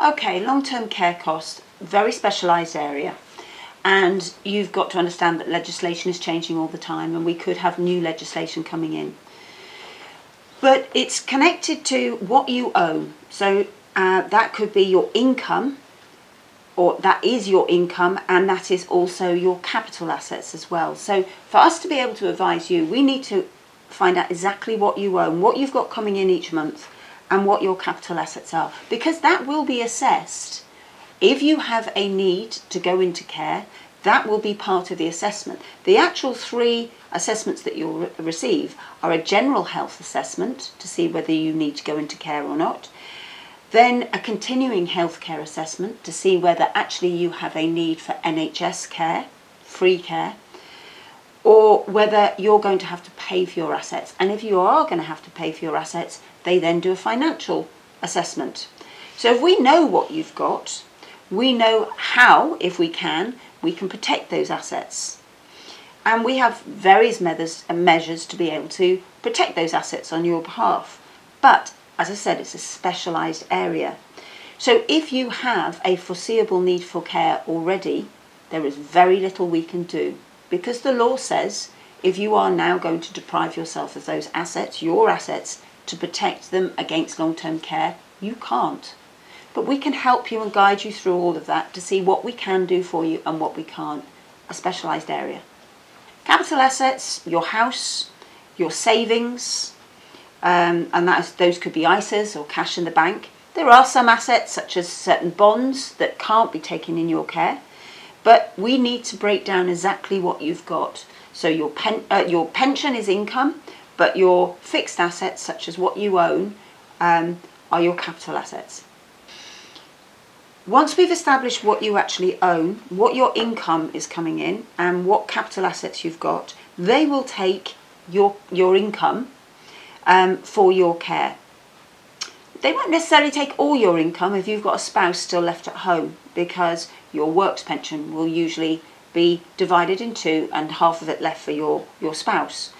Okay, long-term care costs, very specialised area. And you've got to understand that legislation is changing all the time and we could have new legislation coming in. But it's connected to what you own. So that could be your income, or that is your income, and that is also your capital assets as well. So for us to be able to advise you, we need to find out exactly what you own, what you've got coming in each month, and what your capital assets are, because that will be assessed. If you have a need to go into care, that will be part of the assessment. The actual 3 assessments that you'll receive are a general health assessment to see whether you need to go into care or not, then a continuing healthcare assessment to see whether actually you have a need for NHS care, free care, or whether you're going to have to pay for your assets. And if you are going to have to pay for your assets, they then do a financial assessment. So if we know what you've got, we know how, if we can protect those assets. And we have various methods and measures to be able to protect those assets on your behalf. But, as I said, it's a specialised area. So if you have a foreseeable need for care already, there is very little we can do. Because the law says if you are now going to deprive yourself of those assets, your assets, to protect them against long-term care, you can't. But we can help you and guide you through all of that to see what we can do for you and what we can't. A specialised area. Capital assets, your house, your savings, and those could be ISAs or cash in the bank. There are some assets such as certain bonds that can't be taken in your care, but we need to break down exactly what you've got. So your pension is income, but your fixed assets such as what you own are your capital assets. Once we've established what you actually own, what your income is coming in, and what capital assets you've got, they will take your income for your care. They won't necessarily take all your income if you've got a spouse still left at home, because your works pension will usually be divided in 2 and half of it left for your spouse.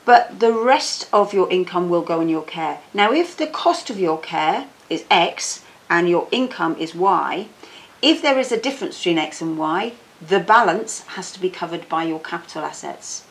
But the rest of your income will go in your care. Now, if the cost of your care is X, and your income is Y, if there is a difference between X and Y, the balance has to be covered by your capital assets.